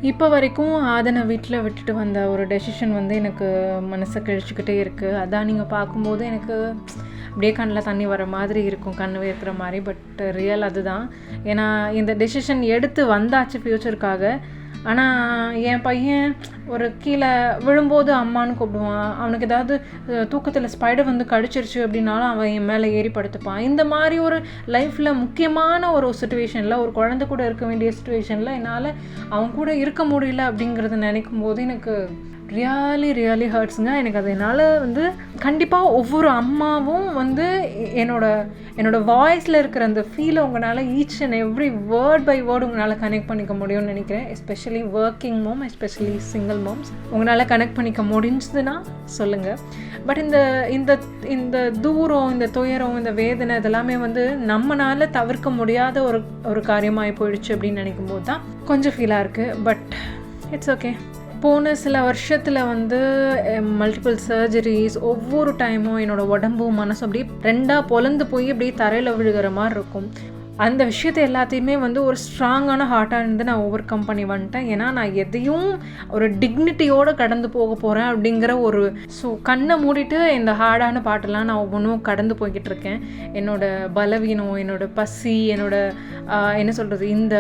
இப்போ வரைக்கும் அதை வீட்டில் விட்டுட்டு வந்த ஒரு டெசிஷன் வந்து எனக்கு மனசை கழிச்சுக்கிட்டே இருக்குது. அதான் நீங்கள் பார்க்கும்போது எனக்கு அப்படியே கண்ணில் தண்ணி வர மாதிரி இருக்கும், கண் வேர்க்கிற மாதிரி. பட் ரியல் அதுதான். ஏன்னா இந்த டெசிஷன் எடுத்து வந்தாச்சு ஃப்யூச்சருக்காக. ஆனால் என் பையன் ஒரு கீழே விழும்போது அம்மானு கூப்பிடுவான். அவனுக்கு ஏதாவது தூக்கத்தில் ஸ்பைடர் வந்து கடிச்சிருச்சு அப்படின்னாலும் அவன் என் மேலே ஏறி படுத்துப்பான். இந்த மாதிரி ஒரு லைஃப்பில் முக்கியமான ஒரு சுச்சுவேஷனில், ஒரு குழந்தை கூட இருக்க வேண்டிய சுச்சுவேஷனில் என்னால் அவன் கூட இருக்க முடியல அப்படிங்கிறத நினைக்கும் போது எனக்கு ரியலி ஹர்ட்ஸுங்க. எனக்கு அது என்னால் வந்து கண்டிப்பாக ஒவ்வொரு அம்மாவும் வந்து என்னோட வாய்ஸில் இருக்கிற அந்த ஃபீலை உங்களால் each and every word by word உங்களால் கனெக்ட் பண்ணிக்க முடியும்னு நினைக்கிறேன். Especially working mom, especially single moms உங்களால் கனெக்ட் பண்ணிக்க முடிஞ்சதுன்னா சொல்லுங்கள். பட் இந்த தூரம், இந்த துயரம், இந்த வேதனை இதெல்லாமே வந்து நம்மளால் தவிர்க்க முடியாத ஒரு காரியமாகி போயிடுச்சு அப்படின்னு நினைக்கும் போது தான் கொஞ்சம் ஃபீலாக இருக்குது. But it's okay. போன சில வருஷத்தில் வந்து மல்டிபிள் சர்ஜரிஸ், ஒவ்வொரு டைமும் என்னோடய உடம்பும் மனசும் அப்படியே ரெண்டாக பொலந்து போய் அப்படியே தரையில் விழுகிற மாதிரி இருக்கும். அந்த விஷயத்தை எல்லாத்தையுமே வந்து ஒரு ஸ்ட்ராங்கான ஹார்ட்டாக இருந்து நான் ஓவர் கம் பண்ணி வந்துட்டேன். ஏன்னா நான் எதையும் ஒரு டிக்னிட்டியோடு கடந்து போக போகிறேன் அப்படிங்கிற கண்ணை மூடிட்டு இந்த ஹார்டான பாட்டெல்லாம் நான் ஒவ்வொன்றும் கடந்து போய்கிட்டு இருக்கேன். என்னோடய பலவீனம், என்னோடய பசி, என்ன சொல்கிறது, இந்த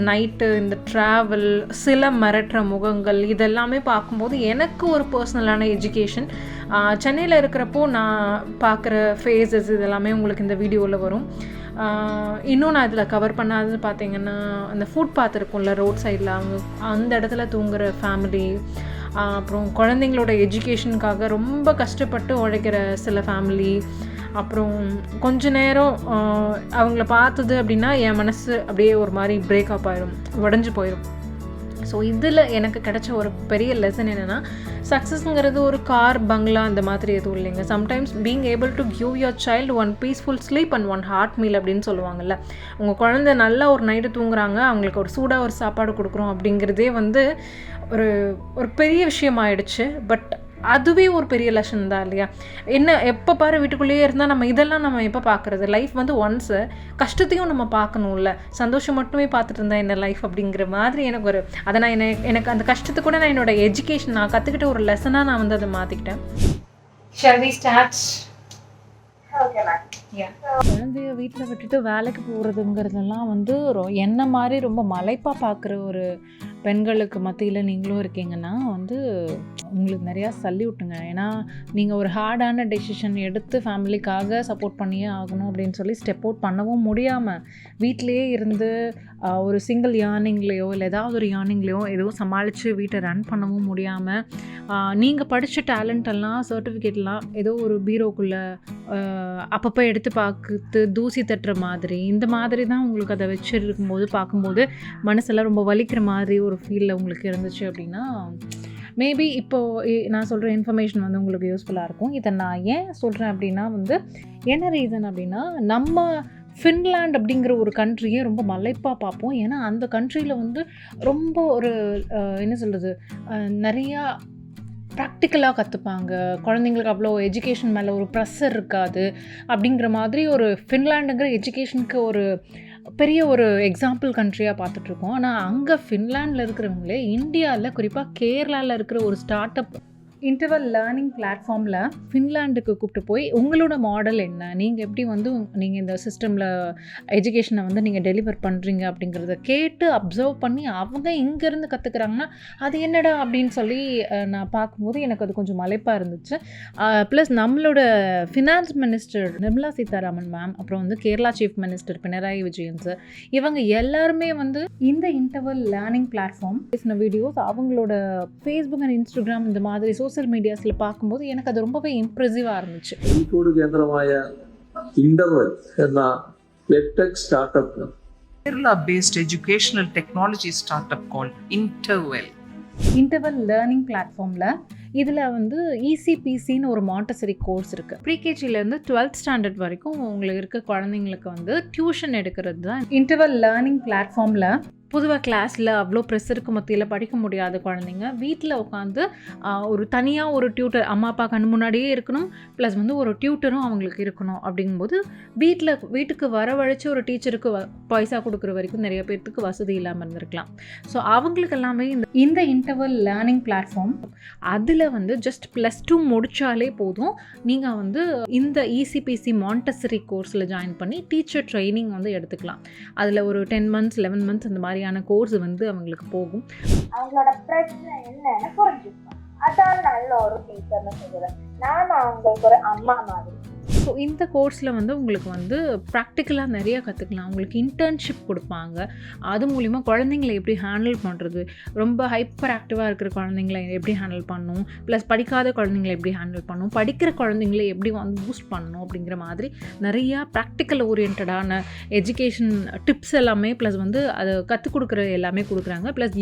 நைட்டு, இந்த ட்ராவல், சில மிரட்டுற முகங்கள், இதெல்லாமே பார்க்கும்போது எனக்கு ஒரு பர்சனலான எஜுகேஷன். சென்னையில் இருக்கிறப்போ நான் பார்க்குற ஃபேஸஸ் இதெல்லாமே உங்களுக்கு இந்த வீடியோவில் வரும். இன்னும் நான் இதில் கவர் பண்ணாதுன்னு பார்த்தீங்கன்னா, அந்த ஃபுட் பாத் இருக்கும்ல ரோட் சைடில், அந்த இடத்துல தூங்குகிற ஃபேமிலி, அப்புறம் குழந்தைங்களோட எஜுகேஷனுக்காக ரொம்ப கஷ்டப்பட்டு உழைக்கிற சில ஃபேமிலி, அப்புறம் கொஞ்ச நேரம் அவங்கள பார்த்தது அப்படின்னா என் மனசு அப்படியே ஒரு மாதிரி பிரேக்கப் ஆயிடும், உடஞ்சி போயிடும். ஸோ இதில் எனக்கு கிடைச்ச ஒரு பெரிய லெசன் என்னென்னா, சக்ஸஸ்ங்கிறது ஒரு கார், பங்களா அந்த மாதிரி எதுவும் இல்லைங்க. Sometimes being able to give your child one peaceful sleep and one hard meal அப்படின்னு சொல்லுவாங்கள்ல. உங்கள் குழந்தை நல்லா ஒரு நைட்டு தூங்குறாங்க, அவங்களுக்கு ஒரு சூடாக ஒரு சாப்பாடு கொடுக்குறோம் அப்படிங்கிறதே வந்து ஒரு பெரிய விஷயமாயிடுச்சு. பட் அதுவே ஒரு பெரிய லெசன் தான் இல்லையா? என்ன எப்போ பாரு வீட்டுக்குள்ளேயே இருந்தால் நம்ம எப்போ பார்க்குறது? லைஃப் வந்து ஒன்ஸு கஷ்டத்தையும் நம்ம பார்க்கணும்ல. சந்தோஷம் மட்டுமே பார்த்துட்டு இருந்தால் என்ன லைஃப் அப்படிங்கிற மாதிரி எனக்கு அதை நான் எனக்கு அந்த கஷ்டத்தை கூட நான் என்னோடய எஜுகேஷன், நான் கற்றுக்கிட்ட ஒரு லெசனாக நான் வந்து அதை மாற்றிக்கிட்டேன். Shall we start? குழந்தைய வீட்டில் விட்டுட்டு வேலைக்கு போகிறதுங்கிறதெல்லாம் வந்து என்ன மாதிரி ரொம்ப மலைப்பாக பார்க்குற ஒரு பெண்களுக்கு மத்தியில் நீங்களும் இருக்கீங்கன்னா வந்து உங்களுக்கு நிறையா சல்யூட்டுங்க. ஏன்னா நீங்கள் ஒரு ஹார்டான டெசிஷன் எடுத்து ஃபேமிலிக்காக சப்போர்ட் பண்ணியே ஆகணும் அப்படின்னு சொல்லி ஸ்டெப் அவுட் பண்ணவும் முடியாமல் வீட்டிலையே இருந்து ஒரு சிங்கிள் யார்னிங்லேயோ இல்லை ஏதாவது ஒரு யார்னிங்லேயோ எதுவும் சமாளித்து வீட்டை ரன் பண்ணவும் முடியாமல், நீங்கள் படித்த டேலண்டெல்லாம், சர்டிஃபிகேட்லாம் ஏதோ ஒரு பீரோக்குள்ளே அப்பப்போ எடுத்து பார்த்து தூசி தட்டுற மாதிரி, இந்த மாதிரி தான் உங்களுக்கு அதை வச்சுருக்கும்போது பார்க்கும்போது மனசெல்லாம் ரொம்ப வலிக்கிற மாதிரி ஒரு ஃபீலில் உங்களுக்கு இருந்துச்சு அப்படின்னா, மேபி இப்போது நான் சொல்கிற இன்ஃபர்மேஷன் வந்து உங்களுக்கு யூஸ்ஃபுல்லாக இருக்கும். இதை நான் ஏன் சொல்கிறேன் அப்படின்னா வந்து என்ன ரீசன் அப்படின்னா, நம்ம ஃபின்லாண்ட் அப்படிங்கிற ஒரு கண்ட்ரியே ரொம்ப மலைப்பாக பார்ப்போம். ஏன்னா அந்த கண்ட்ரியில் வந்து ரொம்ப ஒரு என்ன சொல்கிறது, நிறையா ப்ராக்டிக்கலாக கற்றுப்பாங்க. குழந்தைங்களுக்கு அவ்வளோ எஜுகேஷன் மேலே ஒரு ப்ரெஷர் இருக்காது அப்படிங்கிற மாதிரி ஒரு ஃபின்லாண்டுங்கிற எஜுகேஷனுக்கு ஒரு பெரிய ஒரு எக்ஸாம்பிள் கண்ட்ரியாக பார்த்துட்ருக்கோம். ஆனால் அங்கே ஃபின்லாண்டில் இருக்கிறவங்களே இந்தியாவில், குறிப்பாக கேரளாவில் இருக்கிற ஒரு ஸ்டார்ட் அப் இன்டர்வல் லேர்னிங் பிளாட்ஃபார்மில் ஃபின்லாண்டுக்கு கூப்பிட்டு போய் உங்களோட மாடல் என்ன, நீங்கள் எப்படி வந்து நீங்கள் இந்த சிஸ்டமில் எஜுகேஷனை வந்து நீங்கள் டெலிவர் பண்ணுறீங்க அப்படிங்கிறத கேட்டு அப்சர்வ் பண்ணி அவங்க இங்கேருந்து கற்றுக்குறாங்கன்னா அது என்னடா அப்படின்னு சொல்லி நான் பார்க்கும்போது எனக்கு அது கொஞ்சம் மலைப்பாக இருந்துச்சு. ப்ளஸ் நம்மளோட finance minister Nirmala Sitharaman ma'am, அப்புறம் வந்து Kerala chief minister Pinarayi Vijayan sir, இவங்க எல்லாருமே வந்து இந்த இன்டர்வல் லேர்னிங் பிளாட்ஃபார்ம் பேசின வீடியோஸ் அவங்களோட ஃபேஸ்புக் அண்ட் இன்ஸ்டாகிராம் இந்த மாதிரி സോഷ്യൽ മീഡിയാസിൽ பார்க்கும்போது எனக்கு அது ரொம்பவே இம்ப்ரெசிவாக இருந்துச்சு. കോഴിക്കോട് കേന്ദ്രമായ ഇന്റർവെൽ എന്ന edtech startup, Kerala based educational technology startup called interval learning பிளாட்ஃபார்மில் இதில் வந்து ECPCன்னு ஒரு மாண்டசரி கோர்ஸ் இருக்குது. ப்ரீகேஜிலேருந்து 12th ஸ்டாண்டர்ட் வரைக்கும் உங்களுக்கு இருக்க குழந்தைங்களுக்கு வந்து டியூஷன் எடுக்கிறது தான் இன்டர்வல் லேர்னிங் பிளாட்ஃபார்மில் பொதுவாக கிளாஸில் அவ்வளோ ப்ரெஷருக்கு மத்தியில் படிக்க முடியாத குழந்தைங்க வீட்டில் உட்காந்து ஒரு தனியாக ஒரு டியூட்டர் அம்மா அப்பா கண் முன்னாடியே இருக்கணும், ப்ளஸ் வந்து ஒரு டியூட்டரும் அவங்களுக்கு இருக்கணும். அப்படிங்கும்போது வீட்டுக்கு வரவழைச்சி ஒரு டீச்சருக்கு பைசா கொடுக்குற வரைக்கும் நிறைய பேர்த்துக்கு வசதி இல்லாமல் இருந்திருக்கலாம். ஸோ அவங்களுக்கு எல்லாமே இந்த இன்டர்வல் லேர்னிங் பிளாட்ஃபார்ம் அதில் வந்து ஜஸ்ட் +2 முடித்தாலே போதும். நீங்கள் வந்து இந்த ECPC மாண்டசரி கோர்ஸில் ஜாயின் பண்ணி டீச்சர் ட்ரைனிங் வந்து எடுத்துக்கலாம். அதில் ஒரு 10 months 11 months இந்த மாதிரியான கோர்ஸ் வந்து அவங்களுக்கு போகும். அவங்களோட பிரச்சனை என்னன்னு புரிஞ்சுக்கணும். அதான் நல்ல ஒரு டீச்சர்னு சொல்லுவேன். நான் அவங்களுக்கு ஒரு அம்மா மாதிரி. ஸோ இந்த கோர்ஸில் வந்து உங்களுக்கு வந்து ப்ராக்டிக்கலாக நிறையா கற்றுக்கலாம். உங்களுக்கு இன்டர்ன்ஷிப் கொடுப்பாங்க. அது மூலிமா குழந்தைங்களை எப்படி ஹேண்டில் பண்ணுறது, ரொம்ப ஹைப்பர் ஆக்டிவாக இருக்கிற குழந்தைங்களை எப்படி ஹேண்டில் பண்ணணும், ப்ளஸ் படிக்காத குழந்தைங்களை எப்படி ஹேண்டில் பண்ணணும், படிக்கிற குழந்தைங்களை எப்படி வந்து பூஸ்ட் பண்ணணும் அப்படிங்கிற மாதிரி நிறையா ப்ராக்டிக்கல் ஓரியன்டான எஜுகேஷன் டிப்ஸ் எல்லாமே, ப்ளஸ் வந்து அதை கற்றுக் கொடுக்குற எல்லாமே கொடுக்குறாங்க. ப்ளஸ்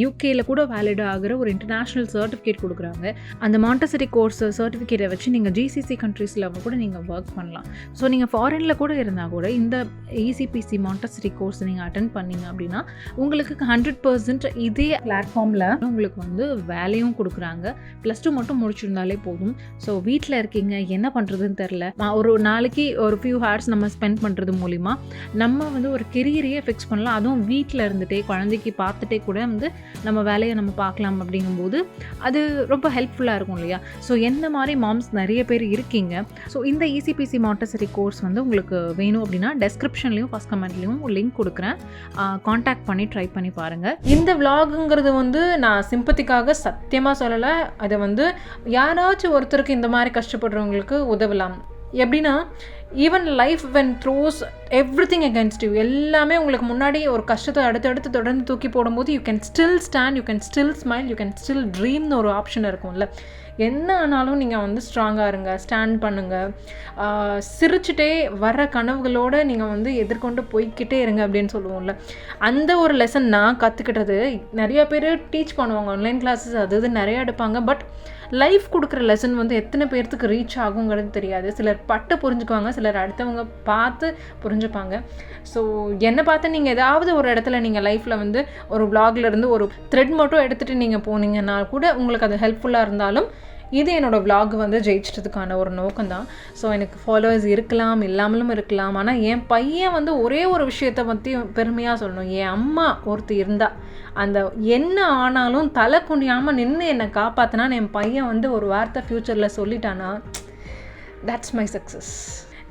யூகேயில் கூட வேலிட் ஆகிற ஒரு இன்டர்நேஷ்னல் சர்டிஃபிகேட் கொடுக்குறாங்க. அந்த மாண்டசரி கோர்ஸ் சர்டிஃபிகேட்டை வச்சு நீங்கள் GCC கண்ட்ரீஸில் கூட நீங்கள் ஒர்க் பண்ணலாம். ஸோ நீங்கள் ஃபாரினில் கூட இருந்தால் கூட இந்த ECPC மாண்டசரி கோர்ஸ் நீங்கள் அட்டென்ட் பண்ணிங்க அப்படின்னா உங்களுக்கு 100% இதே பிளாட்ஃபார்மில் உங்களுக்கு வந்து வேலையும் கொடுக்குறாங்க. +2 மட்டும் முடிச்சிருந்தாலே போதும். ஸோ வீட்டில் இருக்கீங்க, என்ன பண்ணுறதுன்னு தெரில, ஒரு நாளைக்கு ஒரு ஃபியூ ஹார்ஸ் நம்ம ஸ்பெண்ட் பண்ணுறது மூலிமா நம்ம வந்து ஒரு கெரியரையே ஃபிக்ஸ் பண்ணலாம். அதுவும் வீட்டில் இருந்துகிட்டே குழந்தைக்கு பார்த்துட்டே கூட வந்து நம்ம வேலையை நம்ம பார்க்கலாம். அப்படிங்கும்போது அது ரொம்ப ஹெல்ப்ஃபுல்லாக இருக்கும் இல்லையா? ஸோ என்ன மாதிரி மாம்ஸ் நிறைய பேர் இருக்கீங்க. ஸோ இந்த ECPC மாண்டசரி கோர்ஸ் வந்து உங்களுக்கு வேணும் அப்படின்னா டெஸ்கிரிப்ஷன்லையும் ஃபஸ்ட் கமெண்ட்லையும் லிங்க் கொடுக்குறேன். காண்டாக்ட் பண்ணி ட்ரை பண்ணி பாருங்கள். இந்த விலாகுங்கிறது வந்து நான் சிம்பத்திக்காக சத்தியமாக சொல்லலை. அதை வந்து யாராச்சும் ஒருத்தருக்கு இந்த மாதிரி கஷ்டப்படுறவங்களுக்கு உதவலாம். எப்படின்னா even life when throws everything against you, எல்லாமே உங்களுக்கு முன்னாடி ஒரு கஷ்டத்தை அடுத்தடுத்து தொடர்ந்து தூக்கி போடும்போது you can still stand, you can still smile, you can still ட்ரீம்னு ஒரு ஆப்ஷன் இருக்கும்ல. என்ன ஆனாலும் நீங்கள் வந்து ஸ்ட்ராங்காக இருங்க, ஸ்டாண்ட் பண்ணுங்கள், சிரிச்சுட்டே வர கனவுகளோடு நீங்கள் வந்து எதிர்கொண்டு போய்கிட்டே இருங்க அப்படின்னு சொல்லுவோம்ல. அந்த ஒரு லெசன் நான் கற்றுக்கிட்டது. நிறைய பேர் டீச் பண்ணுவாங்க, ஆன்லைன் கிளாஸஸ் அது இது நிறையா எடுப்பாங்க. பட் லைஃப் கொடுக்குற லெசன் வந்து எத்தனை பேர்த்துக்கு ரீச் ஆகுங்கிறது தெரியாது. சிலர் பட்டு புரிஞ்சுக்குவாங்க, சிலர் அடுத்தவங்க பார்த்து புரிஞ்சுப்பாங்க. ஸோ என்னை பார்த்து நீங்கள் ஏதாவது ஒரு இடத்துல நீங்கள் லைஃப்பில் வந்து ஒரு vlogலேருந்து ஒரு த்ரெட் மட்டும் எடுத்துகிட்டு நீங்கள் போனீங்கன்னா கூட உங்களுக்கு அது ஹெல்ப்ஃபுல்லாக இருந்தாலும் இது என்னோடய vlog வந்து ஜெயிச்சிட்டதுக்கான ஒரு நோக்கம்தான். ஸோ எனக்கு ஃபாலோவர்ஸ் இருக்கலாம், இல்லாமலும் இருக்கலாம். ஆனால் என் பையன் வந்து ஒரே ஒரு விஷயத்தை பற்றி பெருமையாக சொல்லணும். என் அம்மா ஒருத்தர் இருந்தால் அந்த என்ன ஆனாலும் தலை குனியாமல் நின்று என்னை காப்பாற்றினான்னு என் பையன் வந்து ஒரு வார்த்தை ஃப்யூச்சரில் சொல்லிட்டானா, தட்ஸ் மை சக்ஸஸ்.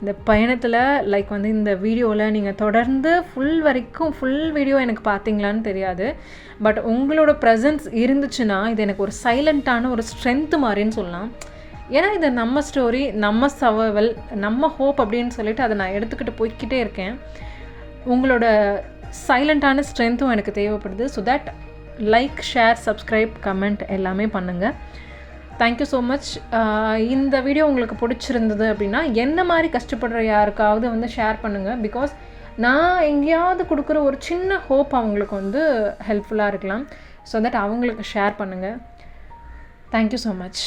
இந்த பயணத்தில் லைக் வந்து இந்த வீடியோவில் நீங்கள் தொடர்ந்து ஃபுல் வீடியோ எனக்கு பார்த்தீங்களான்னு தெரியாது. பட் உங்களோட ப்ரெசன்ஸ் இருந்துச்சுன்னா இது எனக்கு ஒரு சைலண்ட்டான ஒரு ஸ்ட்ரென்த்து மாதிரின்னு சொல்லலாம். ஏன்னா இது நம்ம ஸ்டோரி, நம்ம சர்வைவல், நம்ம ஹோப் அப்படின்னு சொல்லிட்டு அதை நான் எடுத்துக்கிட்டு போய்கிட்டே இருக்கேன். உங்களோட சைலண்ட்டான ஸ்ட்ரென்த்தும் எனக்கு தேவைப்படுது. So that like, share, subscribe, comment எல்லாமே பண்ணுங்கள். Thank you so much. இந்த வீடியோ உங்களுக்கு பிடிச்சிருந்தது அப்படின்னா என்ன மாதிரி கஷ்டப்படுற யாருக்காவது வந்து ஷேர் பண்ணுங்கள். பிகாஸ் நான் எங்கேயாவது கொடுக்குற ஒரு சின்ன ஹோப் அவங்களுக்கு வந்து ஹெல்ப்ஃபுல்லாக இருக்கலாம். ஸோ தட் அவங்களுக்கு ஷேர் பண்ணுங்கள். Thank you so much.